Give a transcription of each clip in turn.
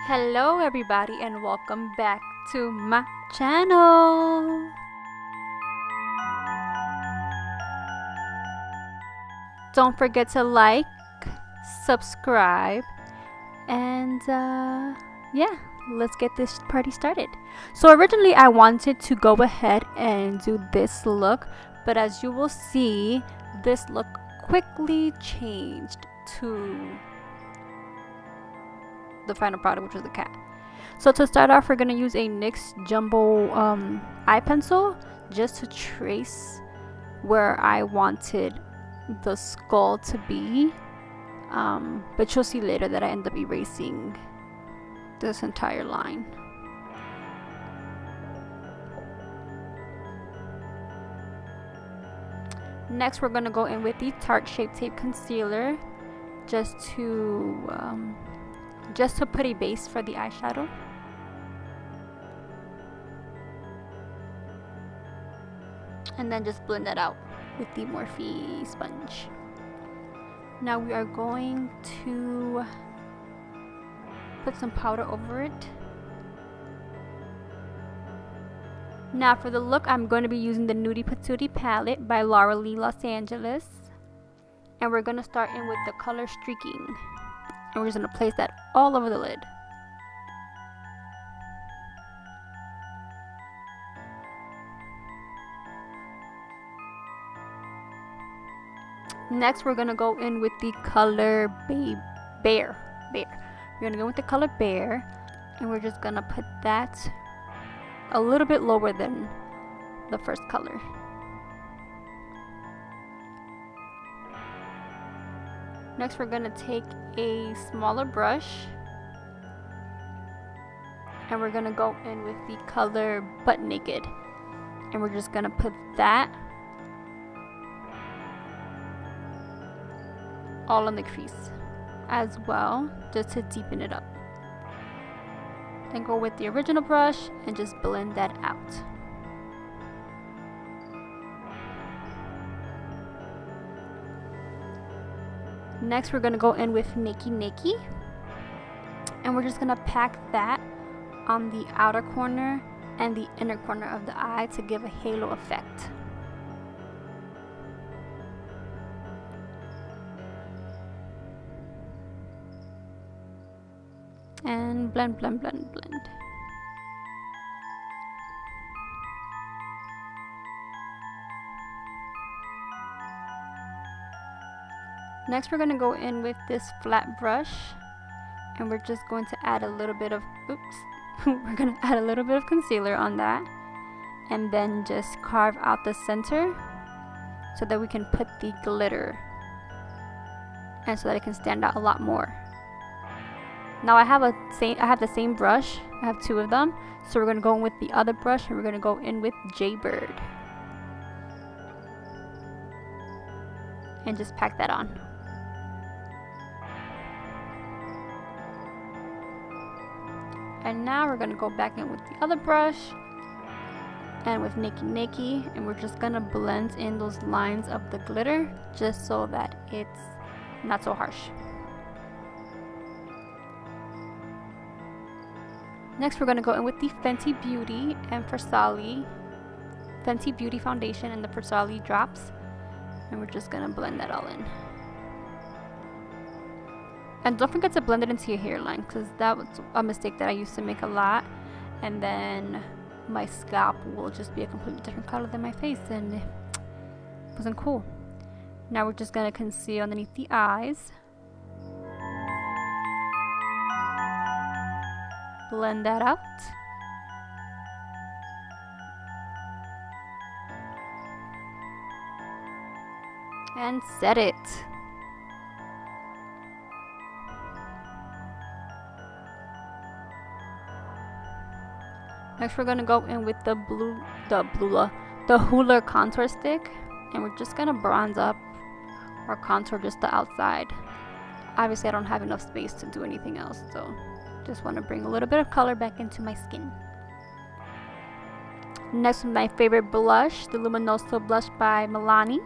Hello everybody and welcome back to my channel. Don't forget to like, subscribe, and yeah, let's get this party started. So originally I wanted to go ahead and do this look, but as you will see, this look quickly changed to the final product, which was the cat. So to start off, we're going to use a NYX Jumbo eye pencil just to trace where I wanted the skull to be. But you'll see later that I end up erasing this entire line. Next, we're going to go in with the Tarte Shape Tape Concealer just to put a base for the eyeshadow. And then just blend that out with the Morphe sponge. Now we are going to put some powder over it. Now for the look, I'm going to be using the Nudie Patootie palette by Laura Lee Los Angeles. And we're going to start in with the color Streaking. And we're just going to place that all over the lid. Next, we're going to go in with the color Bear. We're going to go with the color Bear. And we're just going to put that a little bit lower than the first color. Next, we're going to take a smaller brush and we're going to go in with the color Butt Naked, and we're just going to put that all on the crease as well, just to deepen it up. Then go with the original brush and just blend that out. Next, we're going to go in with Nakey Nakey, and we're just going to pack that on the outer corner and the inner corner of the eye to give a halo effect. And blend, blend, blend, blend. Next, we're going to go in with this flat brush, and we're just going to add a little bit of, we're going to add a little bit of concealer on that, and then just carve out the center so that we can put the glitter, and so that it can stand out a lot more. Now I have the same brush. I have two of them, so we're going to go in with the other brush, and we're going to go in with Jaybird and just pack that on. And now we're going to go back in with the other brush and with Nakey Nakey, and we're just going to blend in those lines of the glitter just so that it's not so harsh. Next, we're going to go in with the Fenty Beauty and Versali Fenty Beauty foundation and the Versali drops, and we're just going to blend that all in. And don't forget to blend it into your hairline, because that was a mistake that I used to make a lot, and then my scalp will just be a completely different color than my face, and it wasn't cool. Now we're just going to conceal underneath the eyes. Blend that out. And set it. Next, we're going to go in with the Hoola contour stick, and we're just going to bronze up or contour just the outside. Obviously, I don't have enough space to do anything else, so just want to bring a little bit of color back into my skin. Next, my favorite blush, the Luminoso blush by Milani,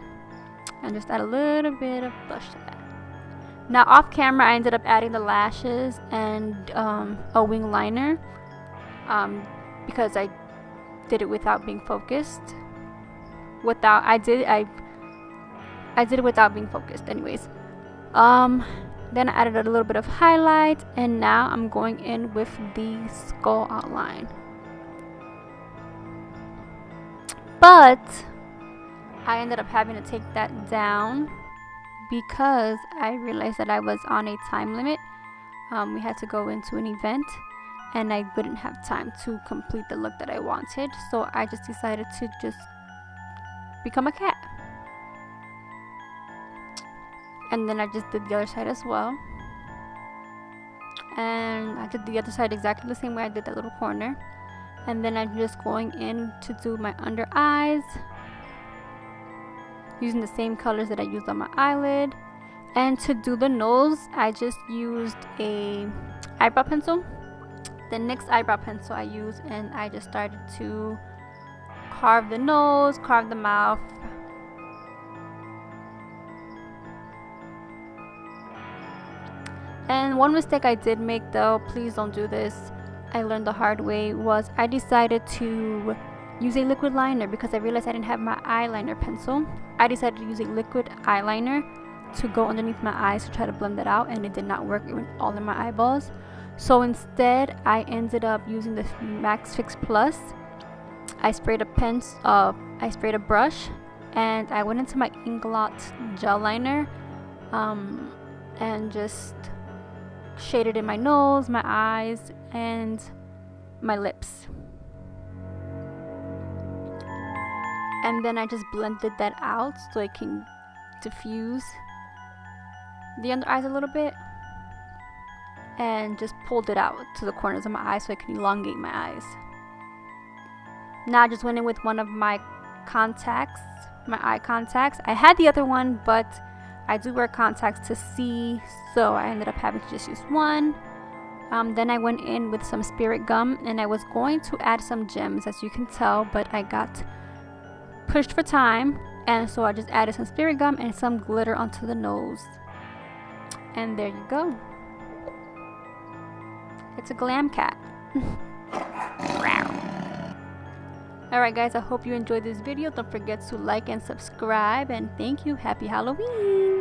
and just add a little bit of blush to that. Now off camera I ended up adding the lashes and a wing liner because I did it without being focused. I did it without being focused anyways. Then I added a little bit of highlight, and now I'm going in with the skull outline. But I ended up having to take that down because I realized that I was on a time limit. We had to go into an event and I wouldn't have time to complete the look that I wanted, so I just decided to just become a cat. And then I just did the other side as well, and I did the other side exactly the same way I did that little corner. And then I'm just going in to do my under eyes using the same colors that I used on my eyelid. And to do the nose, I just used a eyebrow pencil, the NYX eyebrow pencil I used, and I just started to carve the nose, carve the mouth. And one mistake I did make, though, please don't do this, I learned the hard way, was I decided to use a liquid liner because I realized I didn't have my eyeliner pencil. I decided to use a liquid eyeliner to go underneath my eyes to try to blend that out, and it did not work. It went all in my eyeballs. So instead I ended up using the Max Fix Plus. I sprayed a brush, and I went into my Inglot gel liner and just shaded in my nose, my eyes, and my lips. And then I just blended that out so it can diffuse the under eyes a little bit, and just pulled it out to the corners of my eyes so I can elongate my eyes. Now I just went in with one of my contacts, my eye contacts. I had the other one, but I do wear contacts to see, so I ended up having to just use one. Then I went in with some spirit gum, and I was going to add some gems, as you can tell, but I got pushed for time, and so I just added some spirit gum and some glitter onto the nose. And there you go. It's a glam cat. Alright guys, I hope you enjoyed this video. Don't forget to like and subscribe, and thank you. Happy Halloween!